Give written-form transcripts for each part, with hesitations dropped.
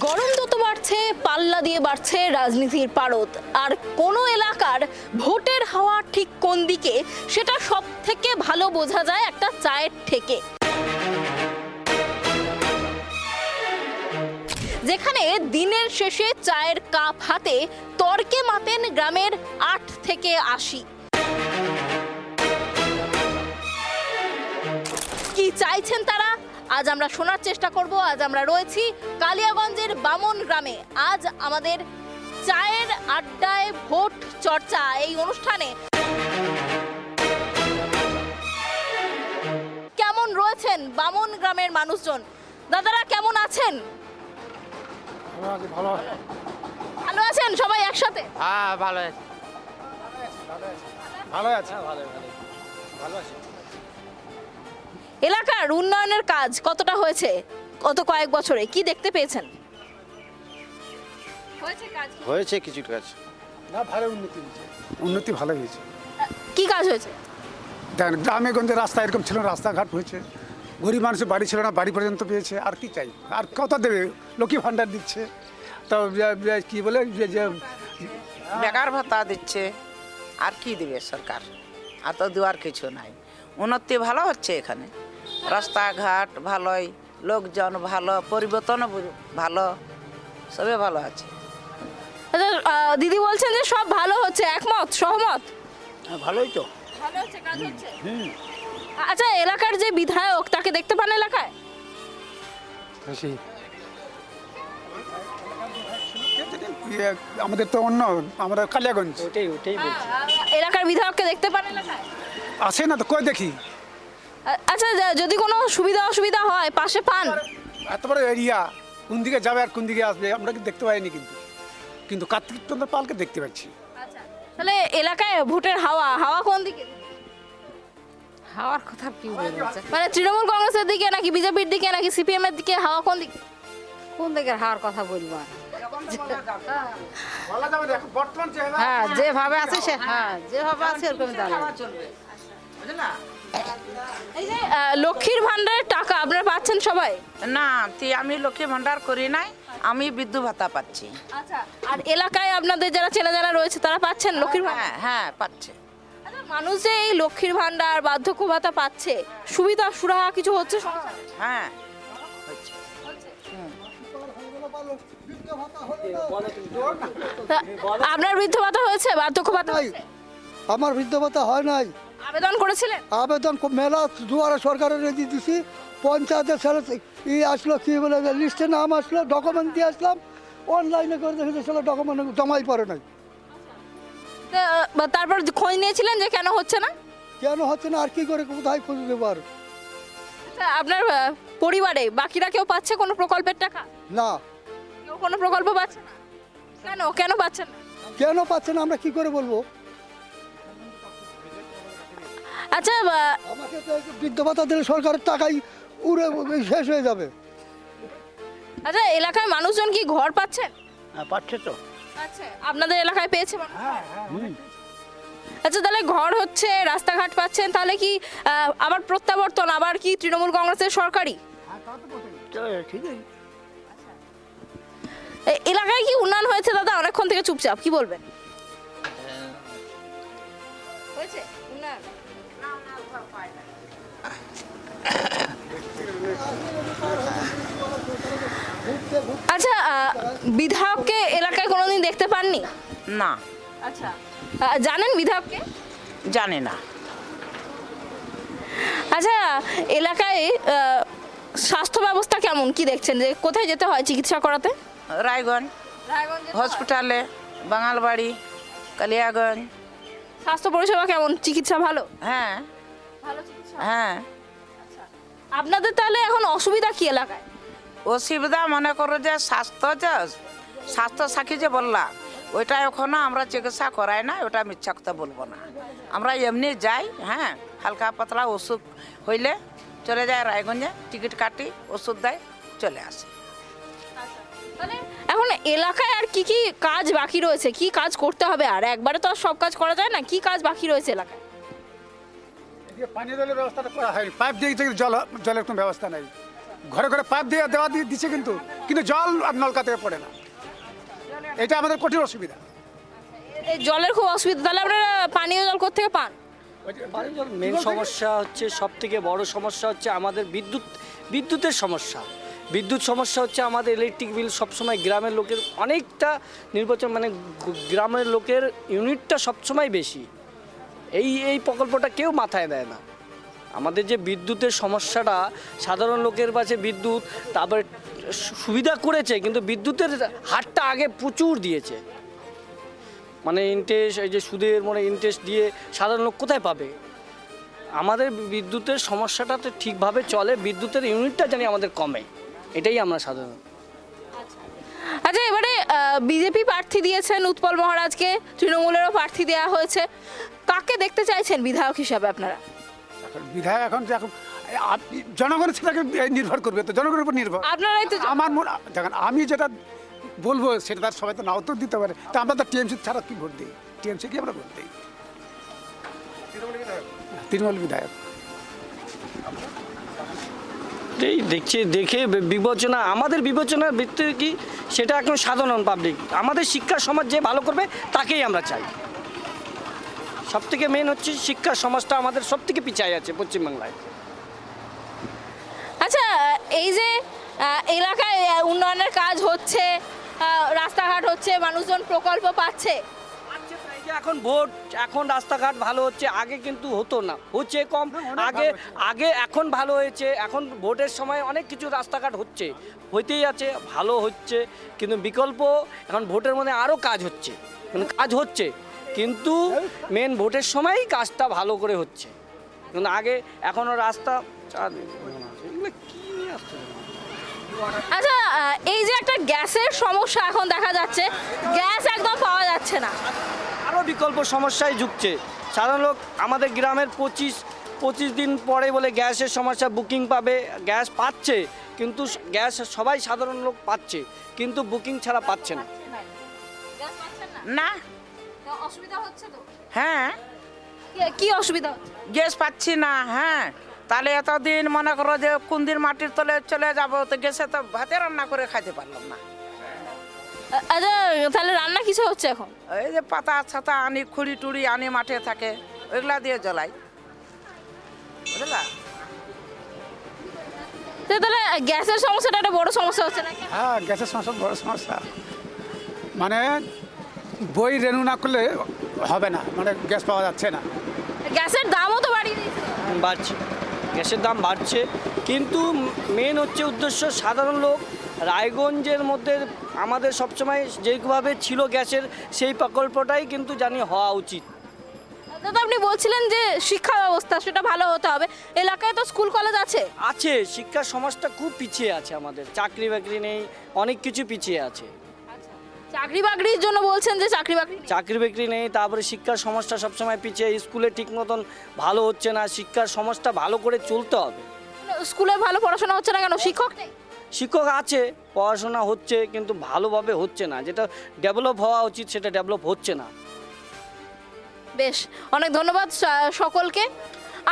গরম যত বাড়ছে পাল্লা দিয়ে বাড়ছে রাজনীতির পারদ। আর কোনো এলাকার ভোটের হাওয়া ঠিক কোন দিকে সেটা সব থেকে ভালো বোঝা যায় একটা চায়ের থেকে। যেখানে দিনের শেষে চায়ের কাপ হাতে তর্কে মাতেন গ্রামের 8 থেকে 80। কি চাইছেন তারা আজ আমরা শোনার চেষ্টা করব। আজ আমরা রয়েছি কালিয়াগঞ্জের বামন গ্রামে। আজ আমাদের চায়ের আড্ডায় ভোট চর্চা এই অনুষ্ঠানে কেমন রয়েছেন বামন গ্রামের মানুষজন? দাদারা কেমন আছেন? ভালো আছেন সবাই একসাথে? হ্যাঁ ভালো আছে, ভালো আছে, ভালো আছে। এলাকার উন্নয়নের কাজ কতটা হয়েছে গত কয়েক বছরে, কি দেখতে পেয়েছেন? হয়েছে কিছু কাজ, না ভালো উন্নতি ভালো হয়েছে। কি কাজ হয়েছে? দেখেন গ্রামে গঞ্জে রাস্তা এরকম ছিল না, রাস্তাঘাট হয়েছে, গরিব মানুষের বাড়ি ছিল না, বাড়ি পর্যন্ত পেয়েছে। আর কি চাই, আর কত দেবে? লক্ষ্মী ভাণ্ডার দিচ্ছে, তো কি বলে যে বেকার ভাতা দিচ্ছে, আর কি দিবে সরকার? আর তো দেওয়ার কিছু নাই। উন্নতি ভালো হচ্ছে এখানে, রাস্তাঘাট ভালোই, লোকজন ভালো, পরিবর্তন ভালো, সবে ভালো আছে। দিদি বলছেন যে সব ভালো হচ্ছে, একমত সহমত? ভালোই তো। ভালো হচ্ছে, কাজ হচ্ছে। আচ্ছা, এলাকার যে বিধায়ক তাকে দেখতে পান এলাকায়? আমাদের তো অন্য, আমরা কালিয়াগঞ্জ এলাকার বিধায়ককে দেখতে পান এলাকায়? আসে না তো, কই দেখি। আচ্ছা, যদি কোনো সুবিধা অসুবিধা হয় পাশে পান? এত বড় এরিয়া, কোন দিকে যাবে আর কোন দিকে আসবে আমরা কি দেখতে পাইনি, কিন্তু কার্তিক চন্দ্র পালকে দেখতে পাচ্ছি। আচ্ছা, তাহলে এলাকায় ভোটের হাওয়া কোন দিকে? হাওয়ার কথা কি বলবো? মানে তৃণমূল কংগ্রেসের দিকে নাকি বিজেপির দিকে নাকি সিপিএম এর দিকে, হাওয়া কোন দিকে? কোন দিকের হাওয়ার কথা বলবো আর? বলা যাবে না, এখন বর্তমান হ্যাঁ যেভাবে আছে সে, হ্যাঁ যেভাবে আছে এরকম চলবে, বুঝলা? এই যে লক্ষ্মীর ভান্ডারের টাকা আপনারা পাচ্ছেন সবাই? না, আমি লক্ষ্মী ভান্ডার করি নাই, আমি বিদ্যুৎ ভাতা পাচ্ছি। আচ্ছা, আর এলাকায় আপনাদের যারা ছেলেমেয়েরা রয়েছে তারা পাচ্ছেন লক্ষ্মীর ভান্ডার? হ্যাঁ হ্যাঁ পাচ্ছে। আচ্ছা, মানুষ যে এই লক্ষ্মীর ভান্ডার বার্ধক্য ভাতা পাচ্ছে, সুবিধা সুরাহা কিছু হচ্ছে সংসারে? হ্যাঁ হচ্ছে। আপনার বৃদ্ধ ভাতা হয়েছে, বার্ধক্য ভাতা হয়েছে? আমার বৃদ্ধ ভাতা হয় নাই। আবেদন করেছিলেন? আবেদন মেলা দুয়ারে সরকারের দিয়েছি, পঞ্চায়েতের ছেলে আসলো, কি বলে লিস্টে নাম আসলো, ডকুমেন্ট দিয়ে আসলাম, অনলাইনে করে দেখেছি সেটা ডকুমেন্ট জমাই পড়ে নাই। তারপর খোঁজ নিয়েছিলেন যে কেন হচ্ছে না? কেন হচ্ছে না আর কি করে, কোথায় খোঁজ দেবো আর? আচ্ছা, আপনার পরিবারে বাকিরা কেউ পাচ্ছে কোনো প্রকল্পের টাকা? না। কেউ কোনো প্রকল্প পাচ্ছে না? কেন পাচ্ছেন না? কেন পাচ্ছে না আমরা কি করে বলবো? আচ্ছা, আমাকে তো বৃদ্ধ ভাতা দিলে সরকারের টাকাই উড়ে শেষ হয়ে যাবে। আচ্ছা, এলাকায় মানুষজন কি ঘর পাচ্ছেন? পাচ্ছে তো। আচ্ছা, আপনাদের এলাকায় পেয়েছে মানুষ? আচ্ছা, তাহলে ঘর হচ্ছে, রাস্তাঘাট পাচ্ছেন, তাহলে কি আবার প্রত্যাবর্তন, আবার কি তৃণমূল কংগ্রেসের সরকারি? ঠিক আছে। এলাকায় কি উন্নয়ন হয়েছে দাদা? অনেকক্ষণ থেকে চুপচাপ, কি বলবেন? হয়েছে উন্নয়ন? আচ্ছা, বিধায়ককে এলাকায় কোনোদিন দেখতে পাননি? না। আচ্ছা, জানেন বিধায়ককে? জানি না। আচ্ছা, এলাকায় স্বাস্থ্য ব্যবস্থা কেমন, কি দেখছেন? যে কোথায় যেতে হয় চিকিৎসা করাতে? রায়গঞ্জ হসপিটালে, বাঙালবাড়ি, কালিয়াগঞ্জ। স্বাস্থ্য পরিষেবা কেমন, চিকিৎসা ভালো? হ্যাঁ ভালো চিকিৎসা। হ্যাঁ। আপনাদের তাহলে এখন অসুবিধা কি এলাকায়? অসুবিধা মনে করো যে স্বাস্থ্য সাক্ষী যে বললা, ওইটা এখনো আমরা চিকিৎসা করাই না, ওটা মিথ্যা কথা বলবো না। আমরা এমনি যাই, হ্যাঁ, হালকা পাতলা ওষুধ হইলে চলে যায় রায়গঞ্জে, টিকিট কাটি, ওষুধ দেয়, চলে আসে। মানে এখন এলাকায় আর কি কি কাজ বাকি রয়েছে, কি কাজ করতে হবে? আর একবারে তো আর সব কাজ করা যায় না, কি কাজ বাকি রয়েছে এলাকায়? পানীয় জলের ব্যবস্থাটা করা হয়নি, পাইপ দিয়ে জলের কোনো ব্যবস্থা নাই। ঘরে ঘরে পাইপ দিয়ে দেওয়া দিয়ে দিচ্ছে, কিন্তু কিন্তু জল আর নলকা থেকে পড়ে না। এটা আমাদের কঠিন অসুবিধা। এই জলের খুব অসুবিধা, তাহলে আপনারা পানীয় জল কোত্থেকে পান? পানীয় জল মেন সমস্যা হচ্ছে, সব থেকে বড় সমস্যা হচ্ছে আমাদের বিদ্যুতের সমস্যা। বিদ্যুৎ সমস্যা হচ্ছে আমাদের ইলেকট্রিক বিল সবসময় গ্রামের লোকের অনেকটা নির্বাচন, মানে গ্রামের লোকের ইউনিটটা সবসময় বেশি। এই প্রকল্পটা কেউ মাথায় দেয় না। আমাদের যে বিদ্যুতের সমস্যাটা, সাধারণ লোকের কাছে বিদ্যুৎ তারপরে সুবিধা করেছে, কিন্তু বিদ্যুতের হারটা আগে প্রচুর দিয়েছে। মানে ইন্টারেস্ট, এই যে সুদের মানে ইন্টারেস্ট দিয়ে সাধারণ লোক কোথায় পাবে? আমাদের বিদ্যুতের সমস্যাটা তো ঠিকভাবে চলে, বিদ্যুতের ইউনিটটা জানি আমাদের কমে, এটাই আমরা সাধারণ। আচ্ছা, এবারে বিজেপি প্রার্থী দিয়েছেন উৎপল মহারাজকে, তৃণমূলেরও প্রার্থী দেওয়া হয়েছে, কাকে দেখতে চাইছেন বিধায়ক হিসাবে আপনারা? এখন বিধায়ক এখন জনগণের সেটাকে নির্ভর করবে, তো জনগণের উপর নির্ভর। আপনারাই তো আমার মনে দেখেন, আমি যেটা বলবো সেটা তার সবাই তো নাও তো দিতে পারে, তা আমরা তো টিএমসি ছাড়া কি ভোট দিই? টিএমসি কি আমরা ভোট দিই? তৃণমূল বিধায়ক। এই দেখে বিবেচনা, আমাদের বিবেচনার ভিত্তিতে কি সেটা এখন সাধারণ পাবলিক, আমাদের শিক্ষা সমাজ যে ভালো করবে তাকেই আমরা চাই। সব থেকে মেন হচ্ছে শিক্ষা সমাজটা আমাদের সব থেকে পিছিয়ে আছে পশ্চিমবাংলায়। আচ্ছা, এই যে এলাকায় উন্নয়নের কাজ হচ্ছে, রাস্তাঘাট হচ্ছে, মানুষজন প্রকল্প পাচ্ছে, এই যে এখন ভোট, এখন রাস্তাঘাট ভালো হচ্ছে, আগে কিন্তু হতো না, হচ্ছে কম। আগে এখন ভালো হয়েছে, এখন ভোটের সময় অনেক কিছু রাস্তাঘাট হচ্ছে, হইতেই আছে, ভালো হচ্ছে, কিন্তু বিকল্প এখন ভোটের মধ্যে আরও কাজ হচ্ছে, কিন্তু মেন ভোটের সময়ই কাজটা ভালো করে হচ্ছে, কিন্তু আগে এখনও রাস্তা আচ্ছা, এই যে একটা গ্যাসের সমস্যা এখন দেখা যাচ্ছে, গ্যাস একদম পাওয়া যাচ্ছে না, আরও বিকল্প সমস্যায় ঝুঁকছে সাধারণ লোক। আমাদের গ্রামের 25 দিন পরে বলে গ্যাসের সমস্যা, বুকিং পাবে, গ্যাস পাচ্ছে, কিন্তু গ্যাস সবাই সাধারণ লোক পাচ্ছে, কিন্তু বুকিং ছাড়া পাচ্ছে না। গ্যাস পাচ্ছেন না? না। তো অসুবিধা হচ্ছে তো? হ্যাঁ, কি অসুবিধা হচ্ছে? গ্যাস পাচ্ছি না। হ্যাঁ, তাহলে এতদিন মনে করো যে কুন্দির মাটির তলে চলে যাবো, তো গ্যাসে তো ভাতে রান্না করে খাইতে পারলাম না। আচ্ছা, তাহলে রান্না কিছু হচ্ছে এখন? এই যে পাতা ছাতা আনি, খুঁড়ি টুড়ি আনি মাঠে থাকে, ওইগুলা দিয়ে জ্বলাই, বুঝলা? তাহলে গ্যাসের সমস্যাটা একটা বড় সমস্যা হচ্ছে নাকি? হ্যাঁ, গ্যাসের সমস্যা বড় সমস্যা। মানে বই রেনু না করলে হবে না, মানে গ্যাস পাওয়া যাচ্ছে না। গ্যাসের দামও তো বাড়িয়ে দিয়েছে। বাড়ছে, গ্যাসের দাম বাড়ছে, কিন্তু মেন হচ্ছে উদ্দেশ্য সাধারণ লোক। রায়গঞ্জের মধ্যে আমাদের সবসময় যেভাবে ছিল গ্যাসের, সেই প্রকল্পটাই কিন্তু জানি হওয়া উচিত। দাদা, আপনি বলছিলেন যে শিক্ষা ব্যবস্থা সেটা ভালো হতে হবে, এলাকায় তো স্কুল কলেজ আছে। শিক্ষা সমাজটা খুব পিছিয়ে আছে, আমাদের চাকরি বাকরি নেই, অনেক কিছু পিছিয়ে আছে। চাকরি বাকরির জন্য বলছেন যে চাকরি বাকরি নেই, তারপরে শিক্ষার সমস্যা সবসময় পিছিয়ে, স্কুলে ঠিক মতন ভালো হচ্ছে না, শিক্ষার সমাজটা ভালো করে চলতে হবে। স্কুলে ভালো পড়াশোনা হচ্ছে না কেন? শিক্ষক নেই? শিক্ষক আছে, পড়াশোনা হচ্ছে, কিন্তু ভালোভাবে হচ্ছে না, যেটা ডেভেলপ হওয়া উচিত সেটা ডেভেলপ হচ্ছে না। বেশ, অনেক ধন্যবাদ সকলকে।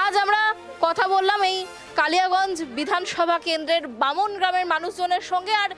আজ আমরা কথা বললাম এই কালিয়াগঞ্জ বিধানসভা কেন্দ্রের বামন গ্রামের মানুষজনের সঙ্গে, আর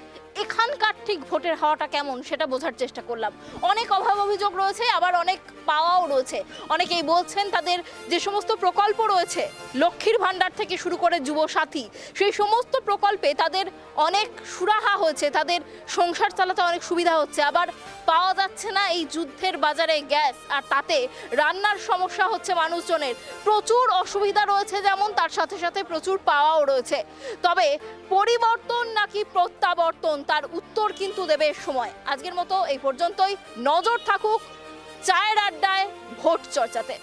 এখানকার ঠিক ভোটের হাওয়াটা কেমন সেটা বোঝার চেষ্টা করলাম। অনেক অভাব অভিযোগ রয়েছে, আবার অনেক পাওয়াও রয়েছে। অনেকেই বলছেন তাদের যে সমস্ত প্রকল্প রয়েছে, লক্ষ্মীর ভাণ্ডার থেকে শুরু করে যুবসাথী, সেই সমস্ত প্রকল্পে তাদের অনেক সুরাহা হয়েছে, তাদের সংসার চালাতে অনেক সুবিধা হচ্ছে। আবার পাওয়া যাচ্ছে না এই যুদ্ধের বাজারে গ্যাস, আর তাতে রান্নার সমস্যা হচ্ছে মানুষজনের। প্রচুর অসুবিধা রয়েছে যেমন, তার সাথে সাথে প্রচুর পাওয়াও রয়েছে। তবে পরিবর্তন নাকি প্রত্যাবর্তন, তার উত্তর কিন্তু দেবে সময়। আজকের মতো এই পর্যন্তই। নজর থাকুক চায়ের আড্ডায় ভোট চর্চাতে।